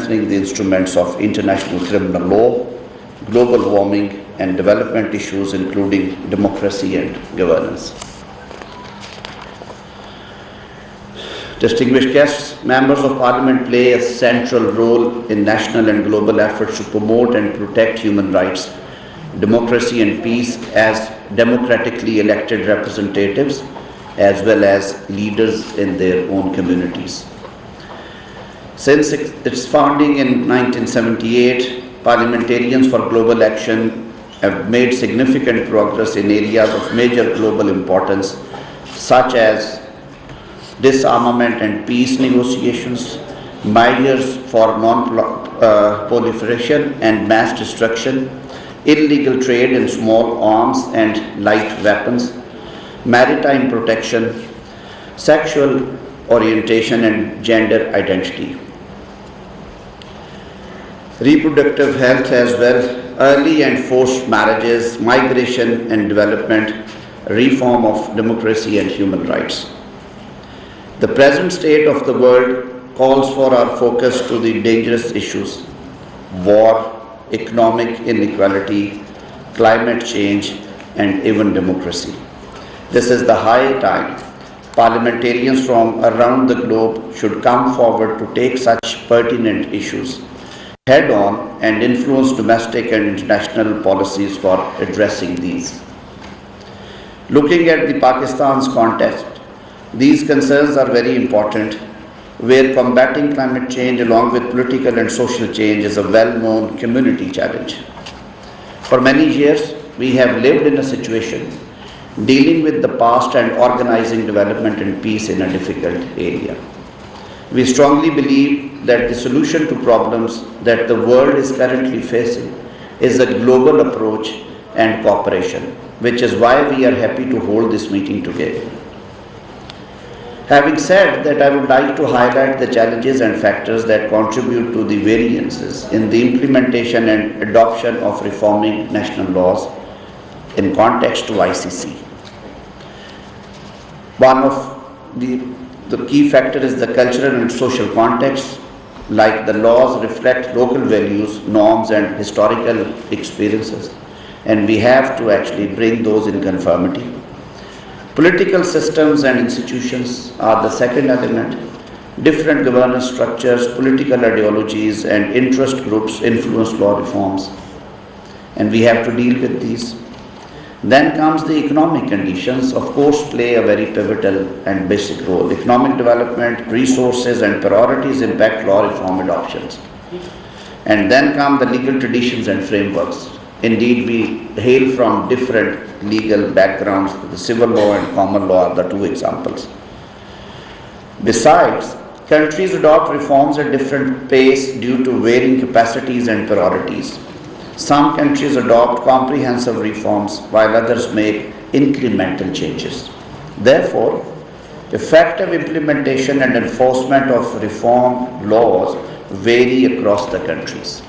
strengthening the instruments of international criminal law, global warming, and development issues, including democracy and governance. Distinguished guests, members of Parliament play a central role in national and global efforts to promote and protect human rights, democracy and peace as democratically elected representatives, as well as leaders in their own communities. Since its founding in 1978, parliamentarians for global action have made significant progress in areas of major global importance, such as disarmament and peace negotiations, measures for non-proliferation and mass destruction, illegal trade in small arms and light weapons, maritime protection, sexual orientation and gender identity, reproductive health as well, early and forced marriages, migration and development, reform of democracy and human rights. The present state of the world calls for our focus to the dangerous issues: war, economic inequality, climate change, and even democracy. This is the high time parliamentarians from around the globe should come forward to take such pertinent issues head on and influence domestic and international policies for addressing these. Looking at the Pakistan's context, these concerns are very important, where combating climate change along with political and social change is a well-known community challenge. For many years, we have lived in a situation dealing with the past and organizing development and peace in a difficult area. We strongly believe that the solution to problems that the world is currently facing is a global approach and cooperation, which is why we are happy to hold this meeting today. Having said that, I would like to highlight the challenges and factors that contribute to the variances in the implementation and adoption of reforming national laws in context to ICC. One of the key factors is the cultural and social context, like the laws reflect local values, norms and historical experiences, and we have to actually bring those in conformity. Political systems and institutions are the second element. Different governance structures, political ideologies and interest groups influence law reforms, and we have to deal with these. Then comes the economic conditions, of course, play a very pivotal and basic role. Economic development, resources and priorities impact law reform adoptions. And then come the legal traditions and frameworks. Indeed, we hail from different legal backgrounds. The civil law and common law are the two examples. Besides, countries adopt reforms at different pace due to varying capacities and priorities. Some countries adopt comprehensive reforms while others make incremental changes. Therefore, effective implementation and enforcement of reform laws vary across the countries.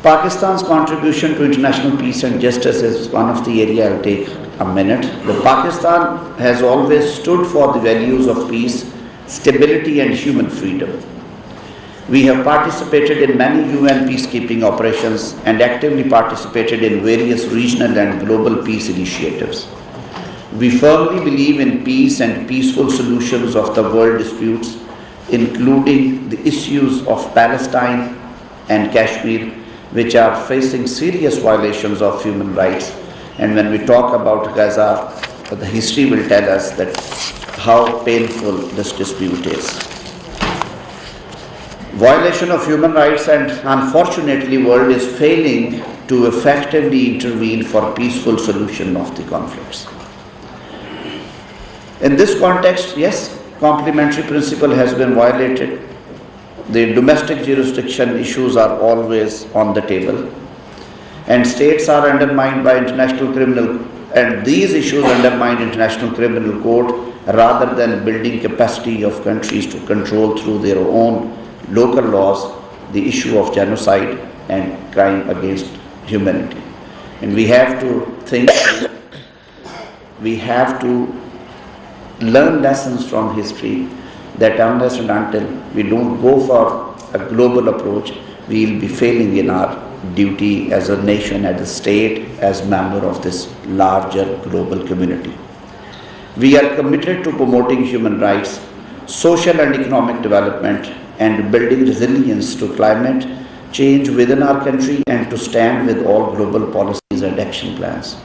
Pakistan's contribution to international peace and justice is one of the areas I'll take a minute. Pakistan has always stood for the values of peace, stability and human freedom. We have participated in many UN peacekeeping operations and actively participated in various regional and global peace initiatives. We firmly believe in peace and peaceful solutions of the world disputes, including the issues of Palestine and Kashmir, which are facing serious violations of human rights. And when we talk about Gaza, the history will tell us that how painful this dispute is. Violation of human rights, and unfortunately world is failing to effectively intervene for peaceful solution of the conflicts. In this context, yes, complementary principle has been violated. The domestic jurisdiction issues are always on the table, and states are undermined by international criminal, and these issues undermine international criminal court rather than building capacity of countries to control through their own local laws the issue of genocide and crime against humanity. And we have to think, we have to learn lessons from history. that unless and until we don't go for a global approach, we will be failing in our duty as a nation, as a state, as member of this larger global community. We are committed to promoting human rights, social and economic development, and building resilience to climate change within our country and to stand with all global policies and action plans.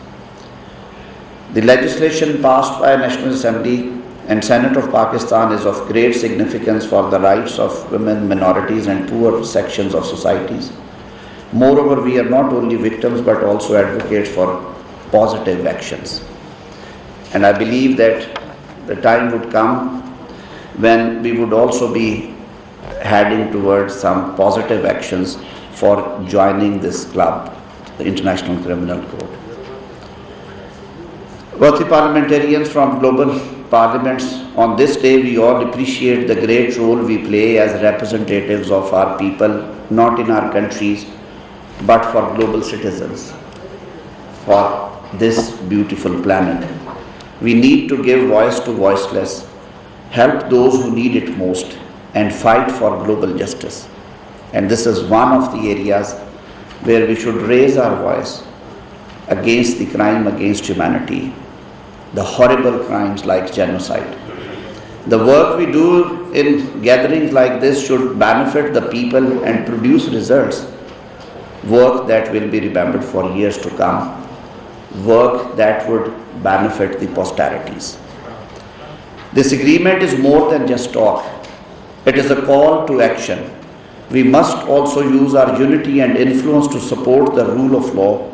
The legislation passed by National Assembly and Senate of Pakistan is of great significance for the rights of women, minorities and poor sections of societies. Moreover, we are not only victims but also advocates for positive actions. And I believe that the time would come when we would also be heading towards some positive actions for joining this club, the International Criminal Court. Worthy parliamentarians from global parliaments, on this day we all appreciate the great role we play as representatives of our people, not in our countries, but for global citizens, for this beautiful planet. We need to give voice to voiceless, help those who need it most, and fight for global justice. And this is one of the areas where we should raise our voice against the crime against humanity, the horrible crimes like genocide. The work we do in gatherings like this should benefit the people and produce results, work that will be remembered for years to come, work that would benefit the posterities. This agreement is more than just talk. It is a call to action. We must also use our unity and influence to support the rule of law,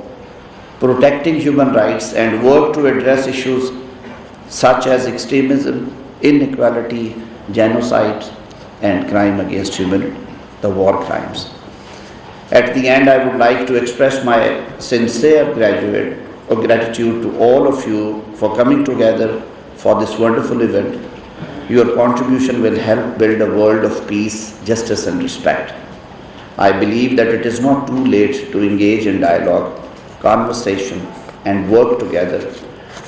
protecting human rights, and work to address issues such as extremism, inequality, genocide, and crime against humanity, the war crimes. At the end, I would like to express my sincere gratitude to all of you for coming together for this wonderful event. Your contribution will help build a world of peace, justice and respect. I believe that it is not too late to engage in dialogue, conversation and work together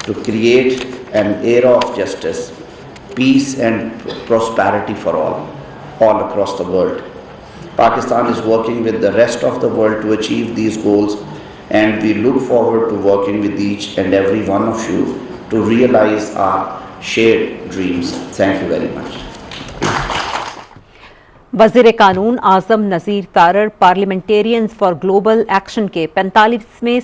to create an era of justice, peace and prosperity for all across the world. Pakistan is working with the rest of the world to achieve these goals, and we look forward to working with each and every one of you to realize our shared dreams. Thank you very much. वज़ीर कानून आज़म Nazir Tarar parliamentarians for global action के 45वें